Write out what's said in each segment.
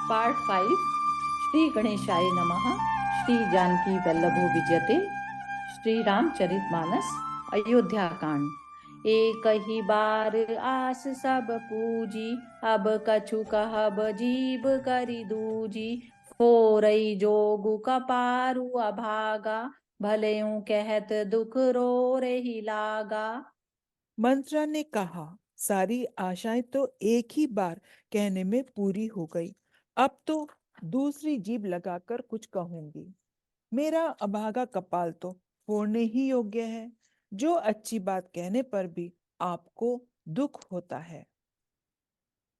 Part 5। Shri गणेशाय नमः। श्री जानकी वल्लभो विजयते। श्री रामचरितमानस अयोध्या कांड। एक ही बार आस सब पूजी, अब कछु कहब जीव करि दूजी। फोरई जोगु कपारु अभागा, भलेऊ कहत दुख रो रही लागा। मंत्रा ने कहा, सारी आशाएं तो एक ही बार कहने में पूरी हो गई। अब तो दूसरी जीभ लगाकर कुछ कहूंगी। मेरा अभागा कपाल तो फोड़ने ही योग्य है, जो अच्छी बात कहने पर भी आपको दुख होता है।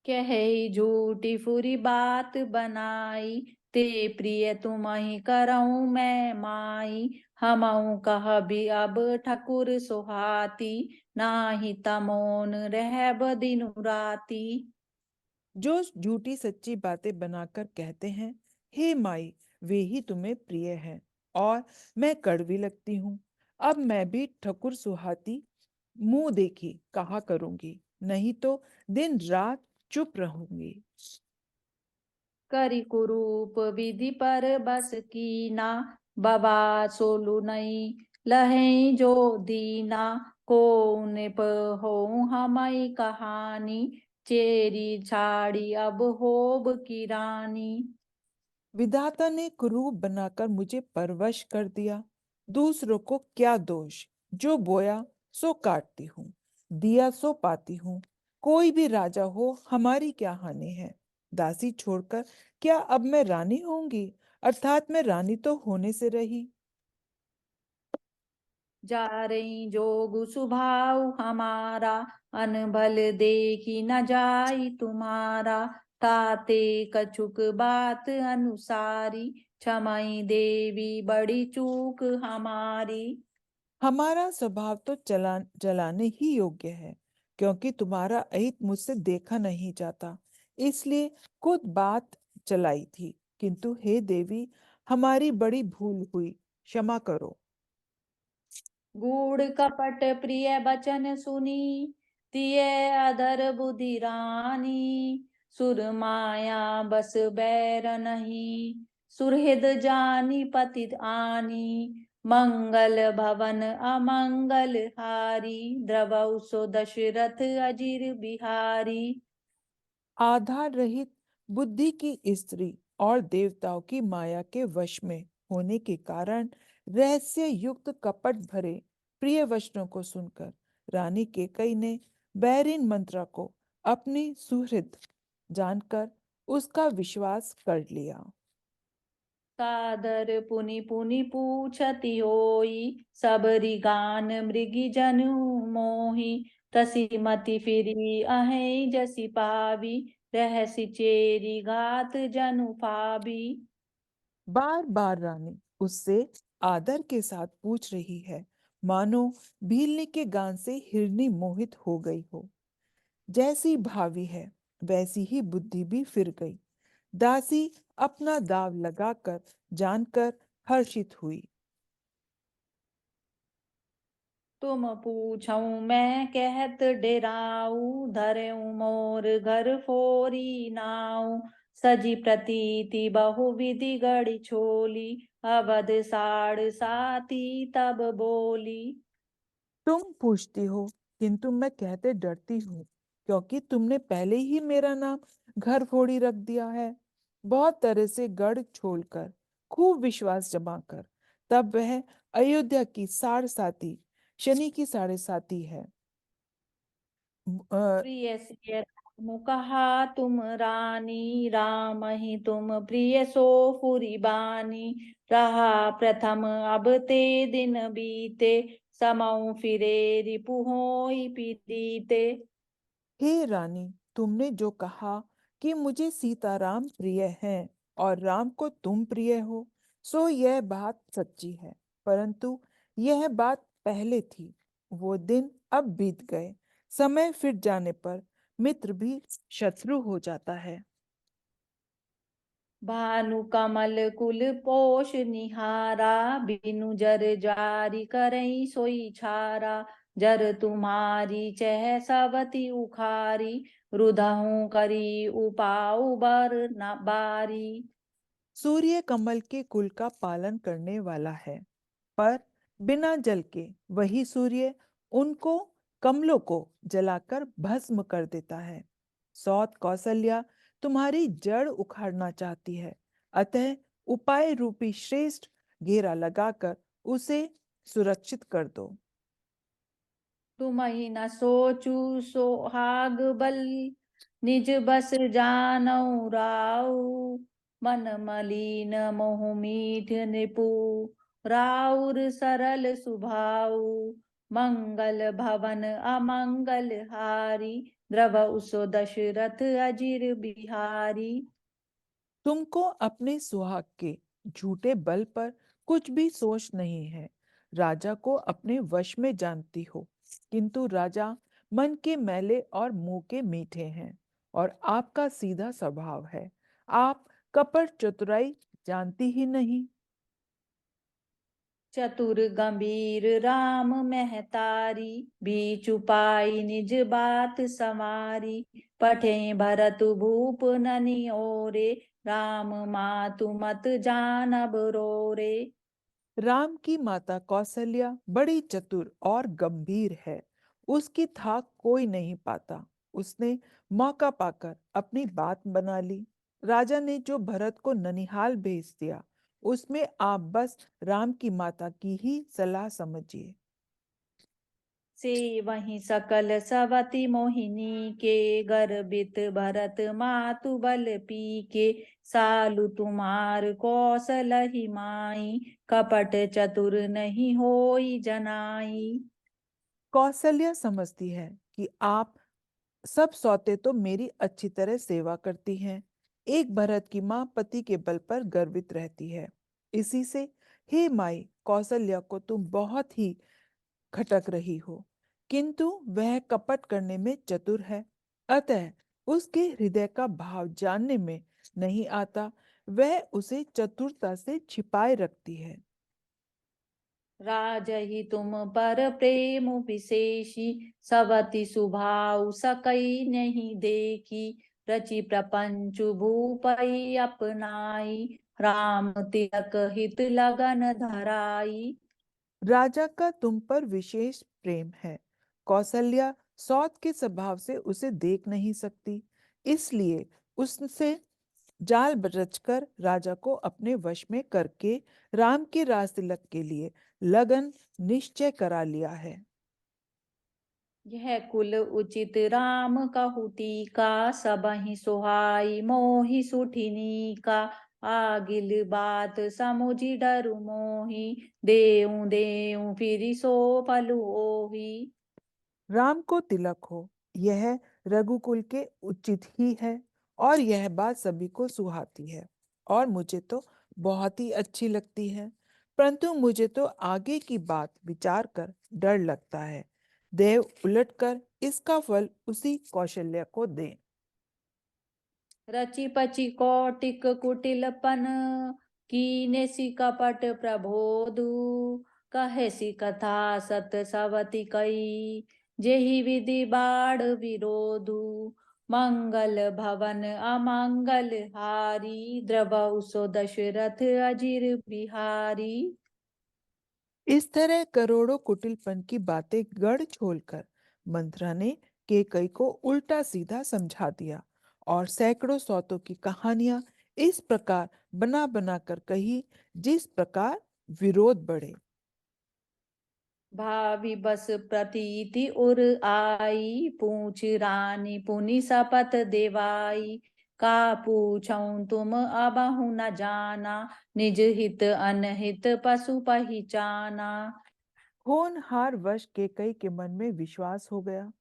कहे झूठी फुरी बात बनाई, ते प्रिय तुम ही करऊं मैं माई। हमऊ कह भी अब ठकुर सुहाती, नाही तमोन रहब दिनु राती। जो झूठी सच्ची बातें बनाकर कहते हैं, हे माई, वे ही तुम्हें प्रिय हैं और मैं कड़वी लगती हूँ। अब मैं भी ठकुर सुहाती मुंह देखी कहा करूंगी, नहीं तो दिन रात चुप रहूंगी। करी कुरूप विधि पर बस कीना, बबा सोलु नहीं लहे जो दीना। को निप हो हमई कहानी, चेरी छाड़ी अब होब की रानी। विधाता ने कुरूप बनाकर मुझे परवश कर दिया। दूसरों को क्या दोष, जो बोया सो काटती हूँ, दिया सो पाती हूँ। कोई भी राजा हो, हमारी क्या हानि है। दासी छोड़कर क्या अब मैं रानी होंगी, अर्थात मैं रानी तो होने से रही। जा रही जोगु सुभाव हमारा, अनबल देखी न जाई तुम्हारा। ताते कछुक बात अनुसारी, क्षमई देवी बड़ी चूक हमारी। हमारा स्वभाव तो जलाने ही योग्य है, क्योंकि तुम्हारा अहित मुझसे देखा नहीं जाता, इसलिए खुद बात चलाई थी। किंतु हे देवी, हमारी बड़ी भूल हुई, क्षमा करो। गूढ़ कपट प्रिय बचन सुनी, तिय अधर बुद्धि रानी। सुर माया बस बैर नहीं, सुहृद जानी पतित आनी। मंगल भवन अमंगल हारी, द्रवौ सो दशरथ अजिर बिहारी। आधार रहित बुद्धि की स्त्री और देवताओं की माया के वश में होने के कारण रहस्य युक्त कपट भरे प्रिय वचनों को सुनकर रानी केकई ने बैरिन मंत्रा को अपनी सुहृद जानकर उसका विश्वास कर लिया। सादर पुनि पुनि पूछति होई, सबरी गान मृगी जनु मोही। तसी मति फिरी अहै जसी पावी, रहसि चेरी घात जनु पावी। बार बार रानी उससे आदर के साथ पूछ रही है, मानो भीलने के गान से हिरनी मोहित हो गई हो। जैसी भावी है, वैसी ही बुद्धि भी फिर गई। दासी अपना दाव लगाकर जानकर हर्षित हुई। तुम पूछऊं मैं कहत डेराऊ, धरऊं मोर घर फोरी नाऊ। सजी प्रतीति बहु विधि गढ़ी छोली, अवध साड़ साती तब बोली। तुम पूछती हो, किंतु मैं कहते डरती हूँ, क्योंकि तुमने पहले ही मेरा नाम घर फोड़ी रख दिया है। बहुत तरह से गढ़ छोड़कर, खूब विश्वास जमा कर, तब वह अयोध्या की साड़ साती, शनि की साढ़े साती है। अ, प्रिय सिय राम कहा तुम रानी, राम ही तुम प्रिय सो फुरी बानी। रहा प्रथम अब ते दिन बीते, समऊ फिरे रिपु होई पीड़िते। हे रानी, तुमने जो कहा कि मुझे सीताराम प्रिय हैं और राम को तुम प्रिय हो, सो यह बात सच्ची है। परंतु यह बात पहले थी, वो दिन अब बीत गए। समय फिर जाने पर मित्र भी शत्रु हो जाता है। भानु कमल कुल पोष निहारा, बिनु जर जारी करई सोई छारा। जर तुम्हारी चह सवती उखारी, रुदहूं करी उपाऊ बर न बारी। सूर्य कमल के कुल का पालन करने वाला है, पर बिना जल के वही सूर्य उनको कमलों को जलाकर भस्म कर देता है। सौत कौशल्या तुम्हारी जड़ उखाड़ना चाहती है, अतः उपाय रूपी श्रेष्ठ घेरा लगाकर उसे सुरक्षित कर दो। तुम ही न सोचू सोहाग बल, निज बस जानऊ राऊ। मन मलिन मोह मीठ निपु, राउर सरल सुभाऊ। मंगल भवन अमंगल हारी, द्रव उसो दशरथ अजिर बिहारी। तुमको अपने सुहाग के झूठे बल पर कुछ भी सोच नहीं है। राजा को अपने वश में जानती हो, किंतु राजा मन के मैले और मुंह के मीठे हैं, और आपका सीधा स्वभाव है। आप कपट चतुराई जानती ही नहीं। चतुर गंभीर राम महतारी, बीच उपाय निज बात समारी। पठे भरत भूप ननि ओरे, राम मातु मत जानब रोरे। राम की माता कौशल्या बड़ी चतुर और गंभीर है, उसकी थाक कोई नहीं पाता। उसने मौका पाकर अपनी बात बना ली। राजा ने जो भरत को ननिहाल भेज दिया, उसमें आप बस राम की माता की ही सलाह समझिए। से वही सकल सवति मोहिनी के, गर्भित भरत मातु बल पी के। सालु तुम्हार कौशलहि माई, कपट चतुर नहीं होई जनाई। कौशल्या समझती है कि आप सब सौते तो मेरी अच्छी तरह सेवा करती हैं। एक भरत की माँ पति के बल पर गर्वित रहती है। इसी से हे माई कौशल्या को तुम बहुत ही खटक रही हो, किंतु वह कपट करने में चतुर है, अतः उसके हृदय का भाव जानने में नहीं आता। वह उसे चतुरता से छिपाए रखती है। राजहि तुम पर प्रेम विशेषी, सवति सुभाव सकई नहीं देखी। रचि प्रपंचु भूपई अपनाई, राम तिलक हित लगन धराई। राजा का तुम पर विशेष प्रेम है। कौशल्या सौत के स्वभाव से उसे देख नहीं सकती, इसलिए उससे जाल रचकर राजा को अपने वश में करके राम के राज तिलक के लिए लगन निश्चय करा लिया है। यह कुल उचित राम कहूती का, सबहि सोहाई मोहि सुठिनी का। आगिल बात समुझि डरु मोहि, देऊ देऊ फिरि सो पलु ओहि। राम को तिलक हो, यह रघुकुल के उचित ही है, और यह बात सभी को सुहाती है, और मुझे तो बहुत ही अच्छी लगती है। परंतु मुझे तो आगे की बात विचार कर डर लगता है। देव उलटकर इसका फल उसी कौशल्य को दे। रचि पचि कौटिक कुटिलपन, कीने सि कपट प्रबोधु। कहे सि कथा सत सवति कई, जेहि विधि बाढ़ विरोधु। मंगल भवन अमंगल हारी, द्रवहु सो दशरथ अजिर बिहारी। इस तरह करोड़ों कुटिलपन की बातें गढ़ छोलकर मंथरा ने केकई को उल्टा सीधा समझा दिया, और सैकड़ों सौतों की कहानियां इस प्रकार बना बना कर कही, जिस प्रकार विरोध बढ़े। भावी बस प्रतीति उर आई, पूछ रानी पुनि शपथ देवाई। का पूछऊं तुम अबहु न जाना, निज हित अनहित पशु पहिचाना। होनहार वश केकई के मन में विश्वास हो गया।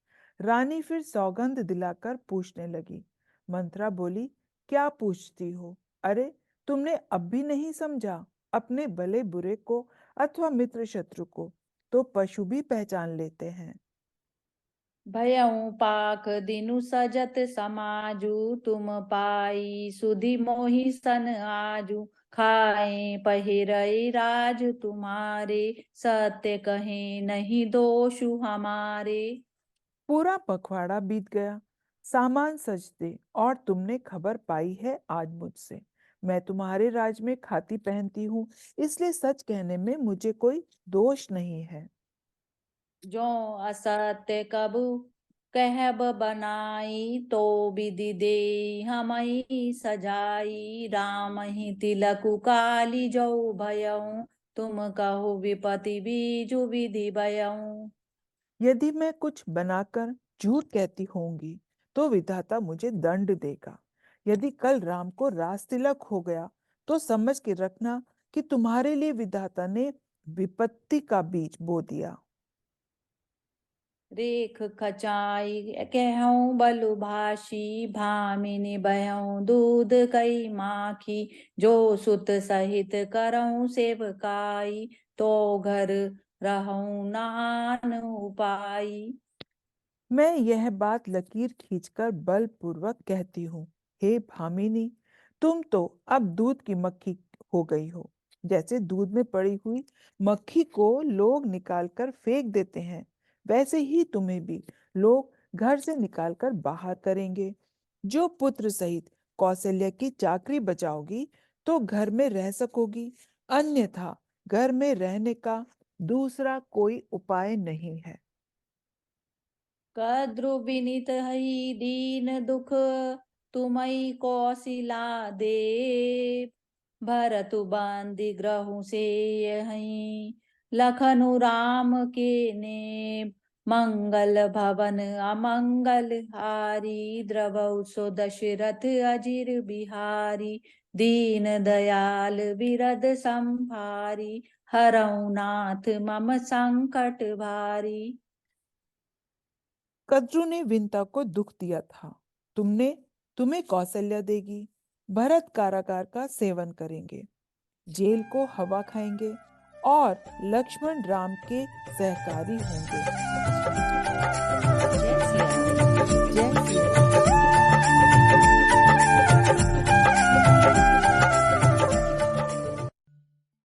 रानी फिर सौगंध दिलाकर पूछने लगी। मंत्रा बोली, क्या पूछती हो? अरे तुमने अब भी नहीं समझा? अपने भले बुरे को अथवा मित्र शत्रु को तो पशु भी पहचान लेते हैं। भयऊ पाक दिनु सजत समाजु, तुम पाई सुधि मोहि सन आजू। खाए पहिरई राज तुम्हारे, सत्य कहे नहीं दोषु हमारे। पूरा पखवाड़ा बीत गया। सामान सज दे, और तुमने खबर पाई है आज मुझसे। मैं तुम्हारे राज में खाती पहनती हूँ, इसलिए सच कहने में मुझे कोई दोष नहीं है। जो असत्य कबू कहब बनाई, तो विधि दे हमई सजाई। राम ही तिलकु काली जो भयऊ, तुम कहो विपति बीजु विधि भयऊ। यदि मैं कुछ बनाकर झूठ कहती होंगी, तो विधाता मुझे दंड देगा। यदि कल राम को राज तिलक हो गया, तो समझ के रखना कि तुम्हारे लिए विधाता ने विपत्ति का बीज बो दिया। रेख खचाई कहूँ बलु भाषी, भामिनी बहऊँ दूध कई माखी। जो सुत सहित करऊँ सेवकाई, तो घर रहूँ नान उपाई। मैं यह बात लकीर खींचकर बलपूर्वक कहती हूँ। हे भामिनी, तुम तो अब दूध की मक्खी हो गई हो। जैसे दूध में पड़ी हुई मक्खी को लोग निकालकर फेंक देते हैं, वैसे ही तुम्हें भी लोग घर से निकालकर बाहर करेंगे। जो पुत्र सहित कौशल्या की चाकरी बचाओगी, तो घर में रह सकोगी, अन्यथा घर में रहने का दूसरा कोई उपाय नहीं है। कद्रु विनीत हई दीन दुख, तुमई कौशिला दे। भरतु बांधि ग्रहु से हई, लखनु राम के ने। मंगल भवन अमंगल हारी, द्रवौ सो दशरथ अजिर बिहारी। दीन दयाल बिरद संभारी, हरऊ नाथ मम संकट भारी। कद्रु ने विंता को दुख दिया था। तुम्हें कौशल्या देगी, भरत कारागार का सेवन करेंगे, जेल को हवा खाएंगे, और लक्ष्मण राम के सहकारी होंगे।